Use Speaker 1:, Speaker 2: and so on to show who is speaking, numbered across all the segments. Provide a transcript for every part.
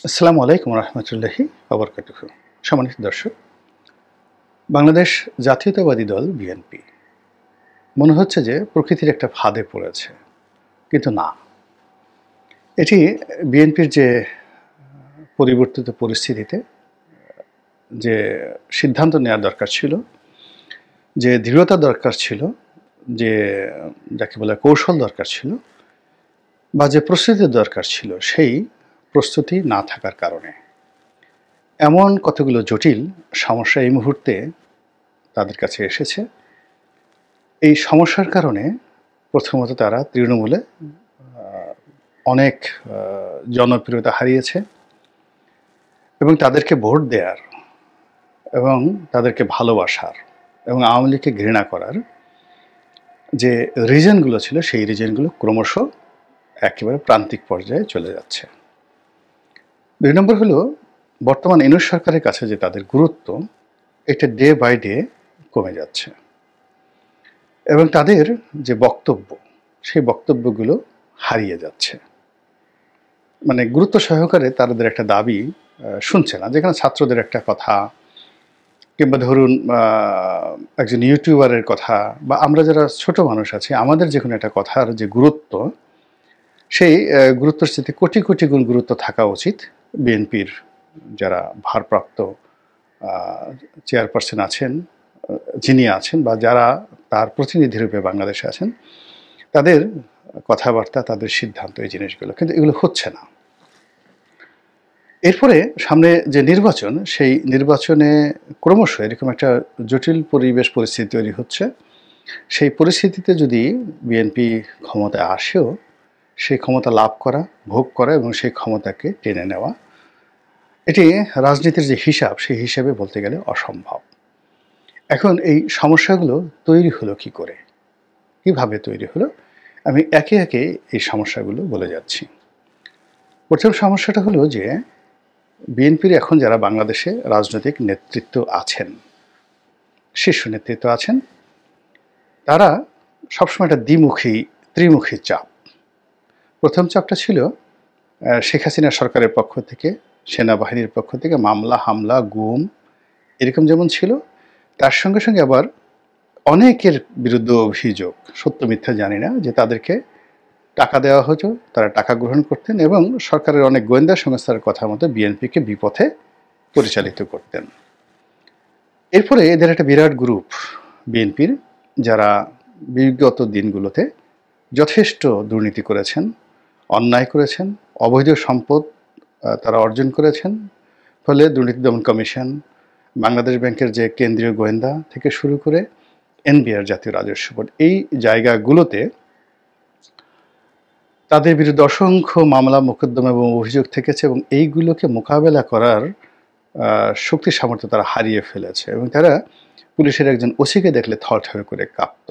Speaker 1: আসসালামু আলাইকুম রহমতুল্লাহি ওবরকাতুহু। সম্মানিত দর্শক, বাংলাদেশ জাতীয়তাবাদী দল বিএনপি মনে হচ্ছে যে প্রকৃতির একটা ফাঁদে পড়েছে, কিন্তু না। এটি বিএনপির যে পরিবর্তিত পরিস্থিতিতে যে সিদ্ধান্ত নেওয়ার দরকার ছিল, যে দৃঢ়তা দরকার ছিল, যে যাকে বলে কৌশল দরকার ছিল, বা যে প্রস্তুতির দরকার ছিল, সেই প্রস্তুতি না থাকার কারণে এমন কতগুলো জটিল সমস্যা এই মুহূর্তে তাদের কাছে এসেছে। এই সমস্যার কারণে প্রথমত তারা তৃণমূলে অনেক জনপ্রিয়তা হারিয়েছে এবং তাদেরকে ভোট দেওয়ার এবং তাদেরকে ভালোবাসার এবং আওয়ামী লীগকে ঘৃণা করার যে রিজনগুলো ছিল, সেই রিজনগুলো ক্রমশ একেবারে প্রান্তিক পর্যায়ে চলে যাচ্ছে। ২ নম্বর হলো, বর্তমান ইউনূস সরকারের কাছে যে তাদের গুরুত্ব, এটা ডে বাই ডে কমে যাচ্ছে এবং তাদের যে বক্তব্য, সেই বক্তব্যগুলো হারিয়ে যাচ্ছে। মানে গুরুত্ব সহকারে তাদের একটা দাবি শুনছে না। যেখানে ছাত্রদের একটা কথা, কিংবা ধরুন একজন ইউটিউবারের কথা, বা আমরা যারা ছোট মানুষ আছি, আমাদের যে কোনো একটা কথার যে গুরুত্ব, সেই গুরুত্বের সাথে কোটি কোটি গুণ গুরুত্ব থাকা উচিত বিএনপির যারা ভারপ্রাপ্ত চেয়ারপারসন আছেন, যিনি আছেন, বা যারা তার প্রতিনিধি রূপে বাংলাদেশে আছেন, তাদের কথাবার্তা, তাদের সিদ্ধান্ত, এই জিনিসগুলো। কিন্তু এগুলো হচ্ছে না। এরপরে সামনে যে নির্বাচন, সেই নির্বাচনে ক্রমশ এরকম একটা জটিল পরিস্থিতি তৈরি হচ্ছে। সেই পরিস্থিতিতে যদি বিএনপি ক্ষমতায় আসেও, সেই ক্ষমতা লাভ করা, ভোগ করা এবং সেই ক্ষমতাকে টেনে নেওয়া, এটি রাজনীতির যে হিসাব, সেই হিসাবে বলতে গেলে অসম্ভব। এখন এই সমস্যাগুলো তৈরি হলো কি করে, কিভাবে তৈরি হলো, আমি একে একে এই সমস্যাগুলো বলে যাচ্ছি। প্রথম সমস্যাটা হলো যে বিএনপির এখন যারা বাংলাদেশে রাজনৈতিক নেতৃত্ব আছেন, শীর্ষ নেতৃত্ব আছেন, তারা সবসময় একটা ত্রিমুখী চাপ। প্রথম চাপটা ছিল শেখ হাসিনা সরকারের পক্ষ থেকে, সেনাবাহিনীর পক্ষ থেকে মামলা, হামলা, গুম, এরকম যেমন ছিল, তার সঙ্গে সঙ্গে আবার অনেকের বিরুদ্ধে অভিযোগ, সত্য মিথ্যা জানি না, যে তাদেরকে টাকা দেওয়া হতো, তারা টাকা গ্রহণ করতেন এবং সরকারের অনেক গোয়েন্দা সংস্থার কথা মতো বিএনপিকে বিপথে পরিচালিত করতেন। এরপরে এদের একটা বিরাট গ্রুপ বিএনপির, যারা বিগত দিনগুলোতে যথেষ্ট দুর্নীতি করেছেন, অন্যায় করেছেন, অবৈধ সম্পদ তারা অর্জন করেছেন। ফলে দুর্নীতি দমন কমিশন, বাংলাদেশ ব্যাংকের যে কেন্দ্রীয় গোয়েন্দা থেকে শুরু করে এনবিআর, জাতীয় রাজস্ব বোর্ড, এই জায়গাগুলোতে তাদের বিরুদ্ধে অসংখ্য মামলা, মোকদ্দমা এবং অভিযোগ থেকেছে এবং এইগুলোকে মোকাবেলা করার শক্তি সামর্থ্য তারা হারিয়ে ফেলেছে এবং তারা পুলিশের একজন ওসিকে দেখলে থরথর করে কাঁপত।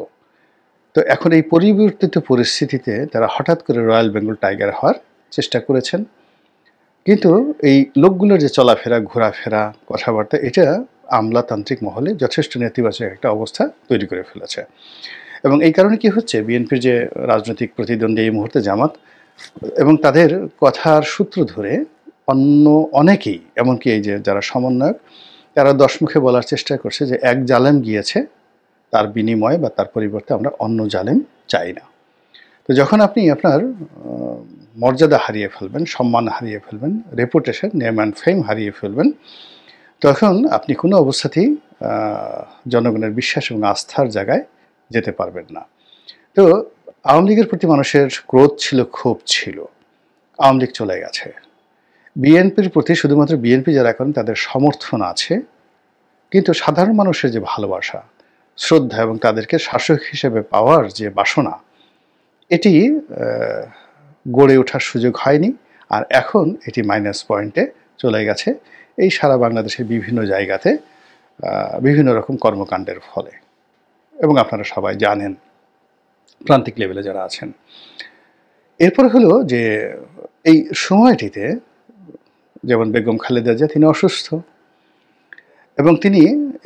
Speaker 1: তো এখন এই পরিবর্তিত পরিস্থিতিতে তারা হঠাৎ করে রয়্যাল বেঙ্গল টাইগার হওয়ার চেষ্টা করেছেন, কিন্তু এই লোকগুলোর যে চলাফেরা, ঘোরাফেরা, কথাবার্তা, এটা আমলাতান্ত্রিক মহলে যথেষ্ট নেতিবাচক একটা অবস্থা তৈরি করে ফেলেছে। এবং এই কারণে কি হচ্ছে, বিএনপির যে রাজনৈতিক প্রতিদ্বন্দ্বী এই মুহূর্তে জামাত, এবং তাদের কথার সূত্র ধরে অন্য অনেকেই, এমনকি এই যে যারা সমন্বয়ক, তারা দশমুখে বলার চেষ্টা করছে যে এক জালেম গিয়েছে, তার বিনিময়ে বা তার পরিবর্তে আমরা অন্য জালেম চাই না। তো যখন আপনি আপনার মর্যাদা হারিয়ে ফেলবেন, সম্মান হারিয়ে ফেলবেন, রেপুটেশন, নেম অ্যান্ড ফেম হারিয়ে ফেলবেন, তখন আপনি কোনো অবস্থাতেই জনগণের বিশ্বাস এবং আস্থার জায়গায় যেতে পারবেন না। তো আওয়ামী লীগের প্রতি মানুষের ক্রোধ ছিল, ক্ষোভ ছিল। আওয়ামী লীগ চলে গেছে। বিএনপির প্রতি শুধুমাত্র বিএনপি যারা করেন তাদের সমর্থন আছে, কিন্তু সাধারণ মানুষের যে ভালোবাসা, শ্রদ্ধা এবং তাদেরকে শাসক হিসেবে পাওয়ার যে বাসনা, এটি গড়ে ওঠার সুযোগ হয়নি। আর এখন এটি মাইনাস পয়েন্টে চলে গেছে এই সারা বাংলাদেশের বিভিন্ন জায়গাতে বিভিন্ন রকম কর্মকাণ্ডের ফলে। এবং আপনারা সবাই জানেন, প্রান্তিক লেভেলে যারা আছেন। এরপরে হলো যে এই সময়টিতে যেমন বেগম খালেদা জিয়া, তিনি অসুস্থ এবং তিনি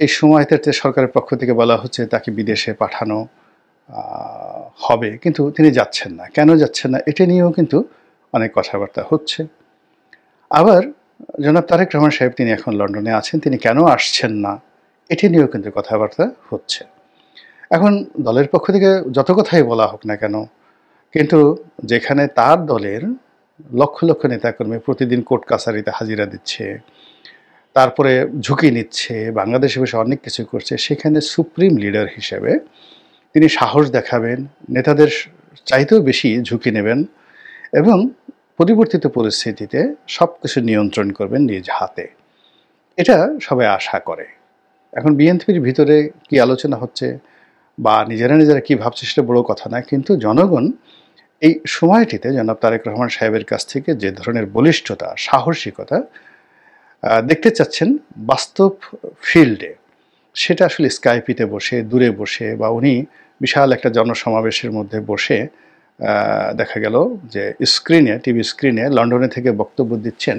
Speaker 1: এই সময়টাতে সরকারের পক্ষ থেকে বলা হচ্ছে তাকে বিদেশে পাঠানো হবে, কিন্তু তিনি যাচ্ছেন না। কেন যাচ্ছেন না, এটা নিয়েও কিন্তু অনেক কথাবার্তা হচ্ছে। আবার জনাব তারেক রহমান সাহেব তিনি এখন লন্ডনে আছেন, তিনি কেন আসছেন না এটি নিয়েও কিন্তু কথাবার্তা হচ্ছে। এখন দলের পক্ষ থেকে যত কথাই বলা হোক না কেন, কিন্তু যেখানে তার দলের লক্ষ লক্ষ নেতাকর্মী প্রতিদিন কোর্ট কাছারিতে হাজিরা দিচ্ছে, তারপরে ঝুঁকি নিচ্ছে, বাংলাদেশে বসে অনেক কিছু করছে, সেখানে সুপ্রিম লিডার হিসেবে তিনি সাহস দেখাবেন, নেতাদের চাইতেও বেশি ঝুঁকি নেবেন এবং পরিবর্তিত পরিস্থিতিতে সব কিছু নিয়ন্ত্রণ করবেন নিজ হাতে। এটা সবাই আশা করে। এখন বিএনপির ভিতরে কি আলোচনা হচ্ছে বা নিজেরা কি ভাবছে সেটা বড় কথা না, কিন্তু জনগণ এই সময়টিতে জনাব তারেক রহমান সাহেবের কাছ থেকে যে ধরনের বলিষ্ঠতা, সাহসিকতা দেখতে চাচ্ছেন বাস্তব ফিল্ডে, সেটা আসলে স্কাইপিতে বসে, দূরে বসে বা উনি বিশাল একটা জনসমাবেশের মধ্যে বসে দেখা গেল যে স্ক্রিনে, টিভি স্ক্রিনে লন্ডনে থেকে বক্তব্য দিচ্ছেন,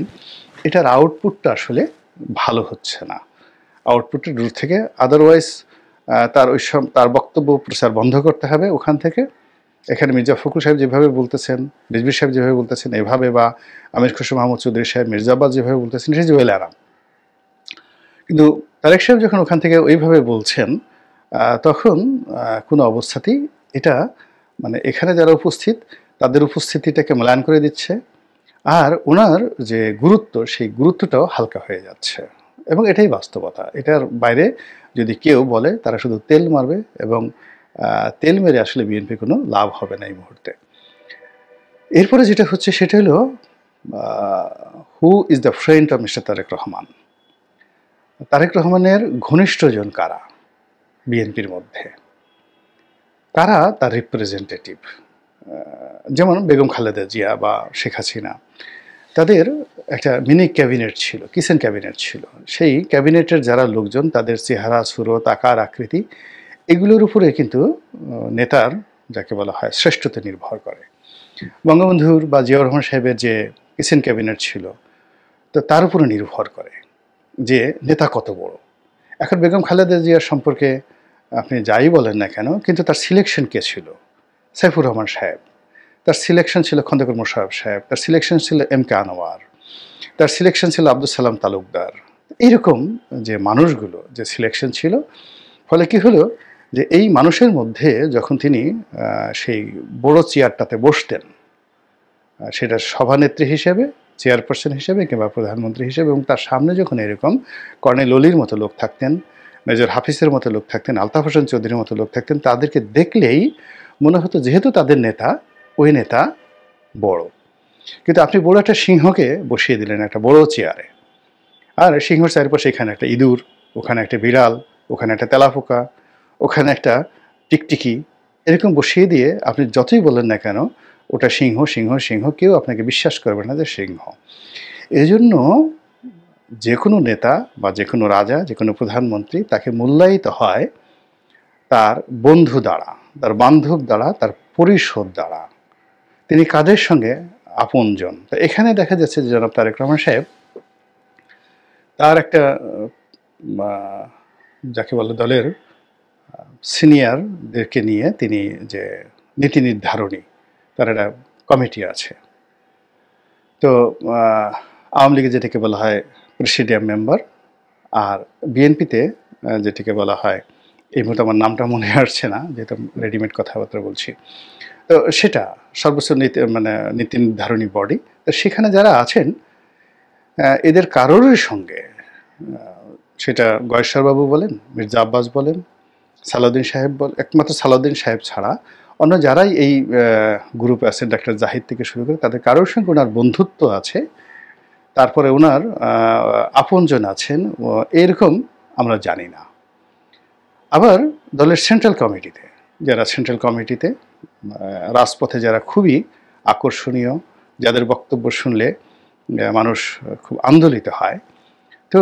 Speaker 1: এটার আউটপুটটা আসলে ভালো হচ্ছে না। আউটপুটটা দূর থেকে, আদারওয়াইজ তার বক্তব্য প্রচার বন্ধ করতে হবে ওখান থেকে। এখানে মির্জা ফখরুল সাহেব যেভাবে বলতেছেন, রিজভী সাহেব যেভাবে বলতেছেন এভাবে, বা আমির খসরু মাহমুদ চৌধুরী সাহেব, মির্জা আব্বাস যেভাবে বলতেছেন, ইট ইজ ওয়েল আরাম। কিন্তু তারেক সাহেব যখন ওখান থেকে ওইভাবে বলছেন, তখন কোনো অবস্থাতেই এটা মানে এখানে যারা উপস্থিত তাদের উপস্থিতিটাকে মূল্যায়ন করে দিচ্ছে, আর ওনার যে গুরুত্ব সেই গুরুত্বটাও হালকা হয়ে যাচ্ছে, এবং এটাই বাস্তবতা। এটার বাইরে যদি কেউ বলে তারা শুধু তেল মারবে, এবং তেল মেরে আসলে বিএনপি কোনো লাভ হবে না এই মুহূর্তে। এরপরে যেটা হচ্ছে সেটা হলো who is the friend of mister Tarique Rahman. Tarique রহমানের ঘনিষ্ঠজন কারা বিএনপির মধ্যে, কারা তার রিপ্রেজেন্টেটিভ। যেমন বেগম খালেদা জিয়া বা শেখ হাসিনা, তাদের একটা মিনি ক্যাবিনেট ছিল, কিচেন ক্যাবিনেট ছিল। সেই ক্যাবিনেটের যারা লোকজন, তাদের চেহারা, সুরত, আকার, আকৃতি, এগুলোর উপরে কিন্তু নেতার যাকে বলা হয় শ্রেষ্ঠতা নির্ভর করে। বঙ্গবন্ধুর বা জিয়াউর রহমান সাহেবের যে কিচেন ক্যাবিনেট ছিল, তো তার উপরে নির্ভর করে যে নেতা কত বড়। এখন বেগম খালেদা জিয়ার সম্পর্কে আপনি যাই বলেন না কেন, কিন্তু তার সিলেকশন কে ছিল? সাইফুর রহমান সাহেব। তার সিলেকশন ছিল খন্দকার মোশাররফ সাহেব, তার সিলেকশন ছিল এম কে আনোয়ার, তার সিলেকশন ছিল আব্দুল সালাম তালুকদার। এইরকম যে মানুষগুলো যে সিলেকশন ছিল, ফলে কি হলো যে এই মানুষের মধ্যে যখন তিনি সেই বড় চেয়ারটাতে বসতেন, সেটা সভানেত্রী হিসেবে, চেয়ারপারসন হিসেবে কিংবা প্রধানমন্ত্রী হিসেবে, এবং তার সামনে যখন এরকম কর্নেল অলির মতো লোক থাকতেন, মেজর হাফিজের মতো লোক থাকতেন, আলতাফ হোসেন চৌধুরীর মতো লোক থাকতেন, তাদেরকে দেখলেই মনে হতো যেহেতু তাদের নেতা, ওই নেতা বড়। কিন্তু আপনি বড় একটা সিংহকে বসিয়ে দিলেন একটা বড় চেয়ারে, আর সিংহর চারপাশে এখানে একটা ইঁদুর, ওখানে একটা বিড়াল, ওখানে একটা তেলাপোকা, ওখানে একটা টিকটিকি, এরকম বসিয়ে দিয়ে আপনি যতই বলেন না কেন ওটা সিংহ সিংহ সিংহ, কেউ আপনাকে বিশ্বাস করবে না যে সিংহ। এই জন্য যে কোনো নেতা বা যে কোনো রাজা, যে কোনো প্রধানমন্ত্রী, তাকে মূল্যায়িত হয় তার বন্ধু দ্বারা, তার বান্ধব দ্বারা, তার পরিষদ দ্বারা, তিনি কাদের সঙ্গে আপনজন। তো এখানে দেখা যাচ্ছে যে জনাব তারেক রহমান সাহেব তার একটা যাকে বলে দলের সিনিয়রদেরকে নিয়ে তিনি যে নীতি নির্ধারণী, তার একটা কমিটি আছে। তো আওয়ামী লীগে যেটাকে বলা হয় প্রেসিডিয়াম মেম্বার, আর বিএনপিতে যেটাকে বলা হয়, এই মুহূর্তে আমার নামটা মনে আসছে না যেহেতু রেডিমেড কথাবার্তা বলছি, তো সেটা সর্বোচ্চ নীতি নির্ধারণী বডি। তো সেখানে যারা আছেন এদের কারোর সঙ্গে, সেটা গয়েশ্বরবাবু বলেন, মির্জা আব্বাস বলেন, সালাউদ্দিন সাহেব একমাত্র সালাউদ্দিন সাহেব ছাড়া অন্য যারাই এই গ্রুপে আছেন, ডাক্তার জাহিদ থেকে শুরু করে, তাদের কারোর সঙ্গে ওনার বন্ধুত্ব আছে, তারপরে ওনার আপনজন আছেন, এরকম আমরা জানি না। আবার দলের সেন্ট্রাল কমিটিতে রাজপথে যারা খুবই আকর্ষণীয়, যাদের বক্তব্য শুনলে মানুষ খুব আন্দোলিত হয়, তো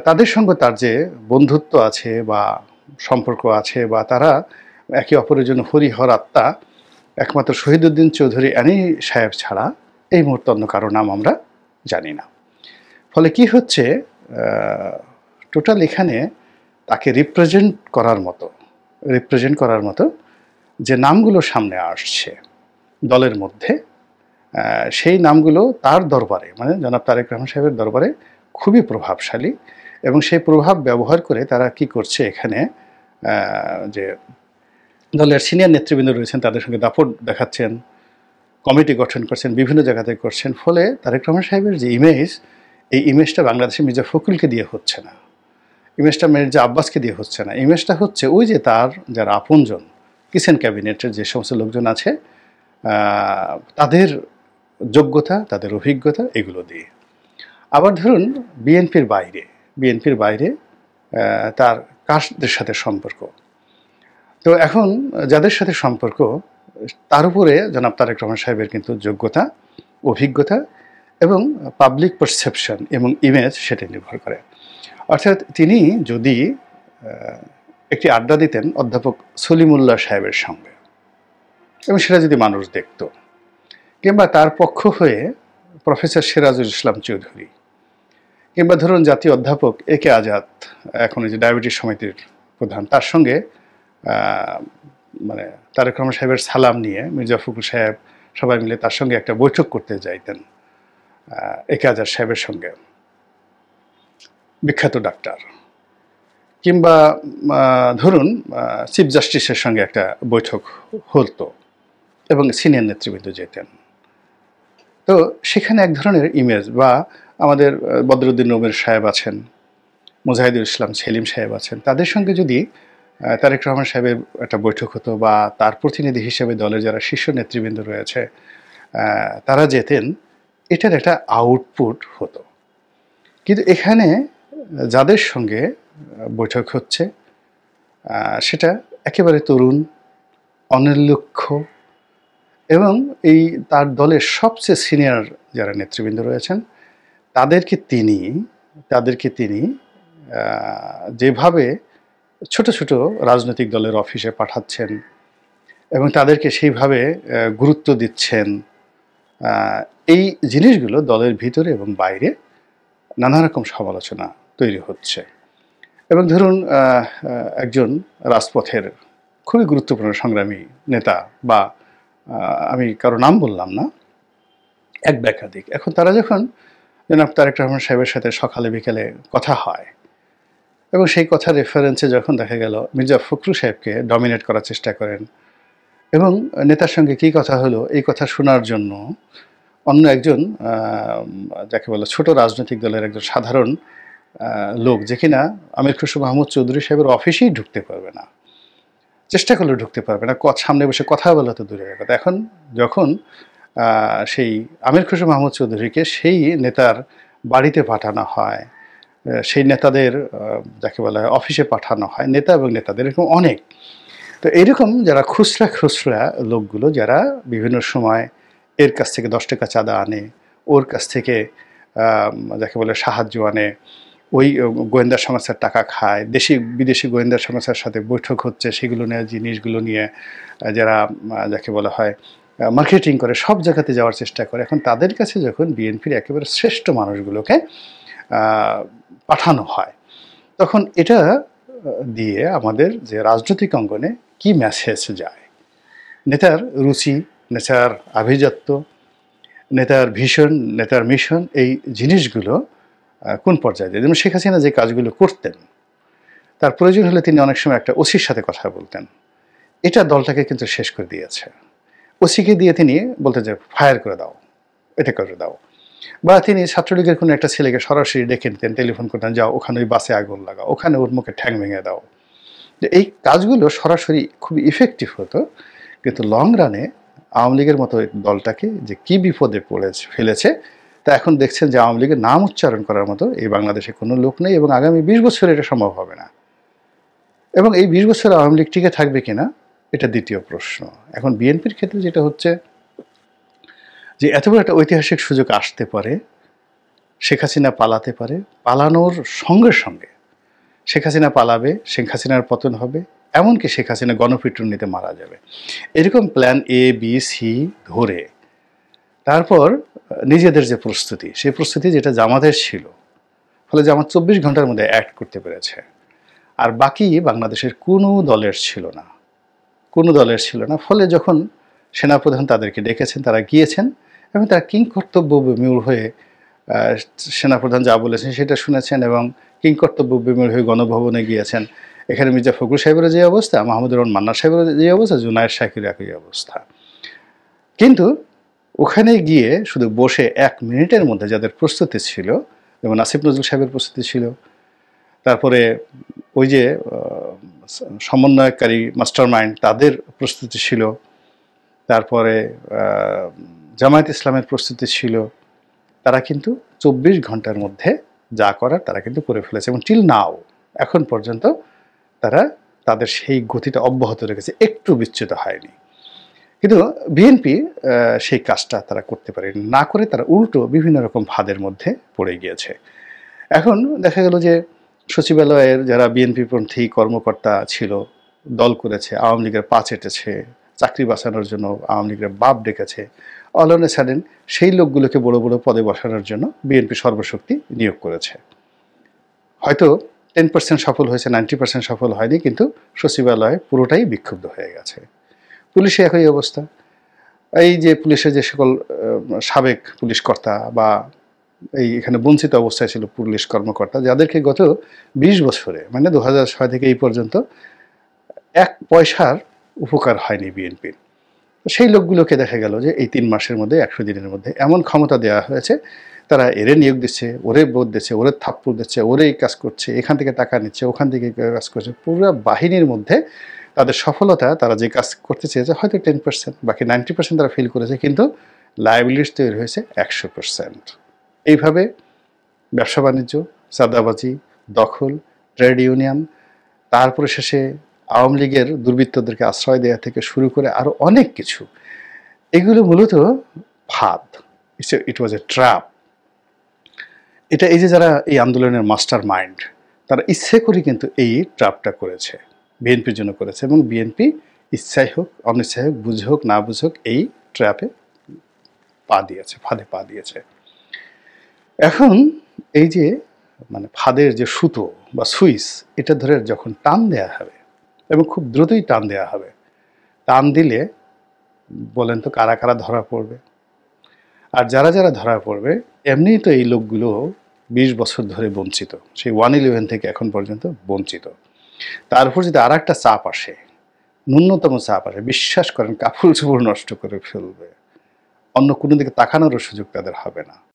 Speaker 1: তাদের সঙ্গে তার যে বন্ধুত্ব আছে বা সম্পর্ক আছে, বা তারা একে অপরের জন্য হরিহর আত্মা, একমাত্র শহীদউদ্দিন চৌধুরী অ্যানি সাহেব ছাড়া এই মুহূর্তে অন্য কারো নাম আমরা জানি না। ফলে কি হচ্ছে, টোটাল এখানে তাকে রিপ্রেজেন্ট করার মতো যে নামগুলো সামনে আসছে দলের মধ্যে, সেই নামগুলো তার দরবারে, মানে জনাব তারেক রহমান সাহেবের দরবারে খুবই প্রভাবশালী, এবং সেই প্রভাব ব্যবহার করে তারা কি করছে এখানে, যে দলের সিনিয়র নেতৃবৃন্দ রয়েছেন তাদের সঙ্গে দাপট দেখাচ্ছেন, কমিটি গঠন করছেন, বিভিন্ন জায়গাতে করছেন। ফলে তারেক রহমান সাহেবের যে ইমেজ, এই ইমেজটা বাংলাদেশে মির্জা ফখরুলকে দিয়ে হচ্ছে না, ইমেজটা মির্জা আব্বাসকে দিয়ে হচ্ছে না, ইমেজটা হচ্ছে ওই যে তার যারা আপনজন কিচেন ক্যাবিনেটের যে সমস্ত লোকজন আছে তাদের যোগ্যতা, তাদের অভিজ্ঞতা, এগুলো দিয়ে। আবার ধরুন বিএনপির বাইরে তার কাদের সাথে সম্পর্ক, তো এখন যাদের সাথে সম্পর্ক তার উপরে জনাব তারেক রহমান সাহেবের কিন্তু যোগ্যতা, অভিজ্ঞতা এবং পাবলিক পারসেপশন এবং ইমেজ সেটা নির্ভর করে। অর্থাৎ তিনি যদি একটি আড্ডা দিতেন অধ্যাপক সলিমুল্লাহ সাহেবের সঙ্গে, এবং সেটা যদি মানুষ দেখত, কিংবা তার পক্ষ হয়ে প্রফেসর সিরাজুল ইসলাম চৌধুরী, কিংবা ধরুন জাতীয় অধ্যাপক এ কে আজাদ, এখন এই যে ডায়াবেটিস সমিতির প্রধান, তার সঙ্গে মানে তারেক রহমান সাহেবের সালাম নিয়ে মির্জা ফখরুল সাহেব সবাই মিলে তার সঙ্গে একটা বৈঠক করতে যাইতেন, এ কে আজাদ সাহেবের সঙ্গে, বিখ্যাত ডাক্তার, কিংবা ধরুন চিফ জাস্টিসের সঙ্গে একটা বৈঠক হতো এবং সিনিয়র নেতৃবৃন্দ যেতেন, তো সেখানে এক ধরনের ইমেজ, বা আমাদের বদরুদ্দিন নবীর সাহেব আছেন, মুজাহিদুল ইসলাম সেলিম সাহেব আছেন, তাদের সঙ্গে যদি তারেক রহমান সাহেবের একটা বৈঠক হতো, বা তার প্রতিনিধি হিসেবে দলের যারা শীর্ষ নেতৃবৃন্দ রয়েছে তারা যেতেন, এটার একটা আউটপুট হতো। কিন্তু এখানে যাদের সঙ্গে বৈঠক হচ্ছে সেটা একেবারে তরুণ, অনির্লক্ষ্য, এবং এই তার দলের সবচেয়ে সিনিয়র যারা নেতৃবৃন্দ রয়েছেন তাদেরকে তিনি যেভাবে ছোট ছোট রাজনৈতিক দলের অফিসে পাঠাচ্ছেন এবং তাদেরকে সেইভাবে গুরুত্ব দিচ্ছেন, এই জিনিসগুলো দলের ভিতরে এবং বাইরে নানা রকম সমালোচনা তৈরি হচ্ছে। এবং ধরুন একজন রাজপথের খুবই গুরুত্বপূর্ণ সংগ্রামী নেতা, বা আমি কারো নাম বললাম না, এক বা একাধিক, এখন তারা যখন জনাব তারেক রহমান সাহেবের সাথে সকালে বিকেলে কথা হয়, এবং সেই কথার রেফারেন্সে যখন দেখা গেল মির্জা ফখরুল সাহেবকে ডমিনেট করার চেষ্টা করেন, এবং নেতার সঙ্গে কী কথা হলো এই কথা শোনার জন্য অন্য একজন যাকে বলে ছোট রাজনৈতিক দলের একজন সাধারণ লোক, যে কিনা আমির খসরু মাহমুদ চৌধুরী সাহেবের অফিসেই ঢুকতে পারবে না, চেষ্টা করলেও ঢুকতে পারবে না, সামনে বসে কথা বলা তো দূরের কথা। এখন যখন সেই আমির খসরু মাহমুদ চৌধুরীকে সেই নেতার বাড়িতে পাঠানো হয়, সেই নেতাদের যাকে বলা হয় অফিসে পাঠানো হয়, নেতা এবং নেতাদের এরকম অনেক, তো এইরকম যারা খুচরা লোকগুলো যারা বিভিন্ন সময় এর কাছ থেকে 10 টাকা চাঁদা আনে, ওর কাছ থেকে যাকে বলে সাহায্য আনে, ওই গোয়েন্দা সংস্থার টাকা খায়, দেশি বিদেশি গোয়েন্দা সংস্থার সাথে বৈঠক হচ্ছে, সেগুলো নিয়ে জিনিসগুলো নিয়ে যারা যাকে বলা হয় মার্কেটিং করে, সব জায়গাতে যাওয়ার চেষ্টা করে, এখন তাদের কাছে যখন বিএনপির একেবারে শ্রেষ্ঠ মানুষগুলোকে পাঠানো হয়, তখন এটা দিয়ে আমাদের যে রাজনৈতিক অঙ্গনে কি মেসেজ যায়, নেতার রুচি, নেতার আভিজাত্য, নেতার ভিশন, নেতার মিশন, এই জিনিসগুলো কোন পর্যায়ে যায়। যেমন শেখ হাসিনা যে কাজগুলো করতেন, তার প্রয়োজন হলে তিনি অনেক সময় একটা ওসির সাথে কথা বলতেন, এটা দলটাকে কিন্তু শেষ করে দিয়েছে। ওসিকে দিয়ে তিনি বলতেন যে ফায়ার করে দাও, এটা করে দাও, বা তিনি ছাত্রলীগের কোনো একটা ছেলেকে সরাসরি ডেকে নিতেন, টেলিফোন করতেন, যাও ওখানে ওই বাসে আগুন লাগাও, ওখানে ওর মুখে ঠ্যাং ভেঙে দাও। এই কাজগুলো সরাসরি খুবই ইফেক্টিভ হতো, কিন্তু লং রানে আওয়ামী লীগের মতো দলটাকে যে কী বিপদে ফেলেছে, তা এখন দেখছেন যে আওয়ামী লীগের নাম উচ্চারণ করার মতো এই বাংলাদেশে কোনো লোক নেই, এবং আগামী 20 বছর এটা সম্ভব হবে না। এবং এই 20 বছর আওয়ামী লীগ টিকে থাকবে কিনা এটা দ্বিতীয় প্রশ্ন। এখন বিএনপির ক্ষেত্রে যেটা হচ্ছে যে এত বড় একটা ঐতিহাসিক সুযোগ আসতে পারে, শেখ হাসিনা পালাতে পারে, পালানোর সঙ্গে সঙ্গে শেখ হাসিনা পালাবে, শেখ হাসিনার পতন হবে, এমনকি শেখ হাসিনা গণপিটুনিতে মারা যাবে, এরকম প্ল্যান এ বি সি ধরে তারপর নিজেদের যে প্রস্তুতি, সেই প্রস্তুতি যেটা জামাতের ছিল, ফলে জামাত 24 ঘন্টার মধ্যে অ্যাক্ট করতে পেরেছে, আর বাকি বাংলাদেশের কোনো দলের ছিল না। ফলে যখন সেনাপ্রধান তাদেরকে ডেকেছেন, তারা গিয়েছেন, এবং তারা কিংকর্তব্যবিমূঢ় হয়ে সেনাপ্রধান যা বলেছেন সেটা শুনেছেন এবং কিংকর্তব্যবিমূঢ় হয়ে গণভবনে গিয়েছেন। এখানে মির্জা ফখরুল সাহেবেরও যে অবস্থা, মাহমুদুর রহমান মান্নার সাহেবেরও যে অবস্থা, জুনায়েদ শাকির একই অবস্থা। কিন্তু ওখানে গিয়ে শুধু বসে 1 মিনিটের মধ্যে যাদের প্রস্তুতি ছিল, যেমন আসিফ নজরুল সাহেবের প্রস্তুতি ছিল, তারপরে ওই যে সমন্বয়কারী মাস্টারমাইন্ড তাদের প্রস্তুতি ছিল, তারপরে জামায়াত ইসলামের প্রস্তুতি ছিল, তারা কিন্তু 24 ঘন্টার মধ্যে যা করার তারা কিন্তু করে ফেলেছে এবং টিল নাও এখন পর্যন্ত তারা তাদের সেই গতিটা অব্যাহত রেখেছে, একটু বিচ্যুত হয়নি। কিন্তু বিএনপি সেই কাজটা তারা করতে পারেনি, না করে তারা উল্টো বিভিন্ন রকম ফাঁদের মধ্যে পড়ে গিয়েছে। এখন দেখা গেল যে সচিবালয়ের যারা বিএনপিপন্থী কর্মকর্তা ছিল, দল করেছে, আওয়ামী লীগের পা চেটেছে, চাকরি বাঁচানোর জন্য আওয়ামী লীগের বাপ ডেকেছে, অল অন এ সাডেন সেই লোকগুলোকে বড় বড় পদে বসানোর জন্য বিএনপি সর্বশক্তি নিয়োগ করেছে। হয়তো 10% সফল হয়েছে, 90% সফল হয়নি, কিন্তু সচিবালয় পুরোটাই বিক্ষুব্ধ হয়ে গেছে। পুলিশে একই অবস্থা। এই যে পুলিশের যে সকল সাবেক পুলিশ কর্তা বা এখানে বঞ্চিত অবস্থায় ছিল পুলিশ কর্মকর্তা, যাদেরকে গত 20 বছরে মানে 2006 থেকে এই পর্যন্ত 1 পয়সার উপকার হয়নি বিএনপির, সেই লোকগুলোকে দেখা গেল যে এই 3 মাসের মধ্যে 100 দিনের মধ্যে এমন ক্ষমতা দেওয়া হয়েছে, তারা এরে নিয়োগ দিচ্ছে, ওরে বোধ দিচ্ছে, ওরে থাপ্পড় দিচ্ছে, ওরে এই কাজ করছে, এখান থেকে টাকা নিচ্ছে, ওখান থেকে কাজ করছে। পুরো বাহিনীর মধ্যে তাদের সফলতা, তারা যে কাজ করতে চেয়েছে হয়তো 10%, বাকি 90% তারা ফিল করেছে, কিন্তু লায়াবিলিটিস তৈরি হয়েছে 100%। এইভাবে ব্যবসা বাণিজ্য, চাঁদাবাজি, দখল, ট্রেড ইউনিয়ন, তারপরে শেষে আওয়ামী লীগের দুর্বৃত্তদেরকে আশ্রয় দেওয়া থেকে শুরু করে আরও অনেক কিছু, এগুলো মূলত ফাঁদ। ইট ওয়াজ এ ট্র্যাপ। এটা এই যে যারা এই আন্দোলনের মাস্টার মাইন্ড, তারা ইচ্ছে করে কিন্তু এই ট্র্যাপটা করেছে, বিএনপির জন্য করেছে, এবং বিএনপি ইচ্ছাই হোক অনিচ্ছাই হোক, বুঝে হোক না বুঝে হোক, এই ট্র্যাপে পা দিয়েছে, ফাঁদে পা দিয়েছে। এখন এই যে মানে ফাঁদের যে সুতো বা সুইচ, এটা ধরে যখন টান দেয়া হবে এবং খুব দ্রুতই টান দেয়া হবে, টান দিলে বলেন তো কারা কারা ধরা পড়বে? আর যারা যারা ধরা পড়বে, এমনিই তো এই লোকগুলো 20 বছর ধরে বঞ্চিত, সেই 111 থেকে এখন পর্যন্ত বঞ্চিত। তার উপর যদি আর একটা চাপ আসে, ন্যূনতম চাপ আসে, বিশ্বাস করেন কাপড় চোপড় নষ্ট করে ফেলবে, অন্য কোনো দিকে তাকানোরও সুযোগ তাদের হবে না।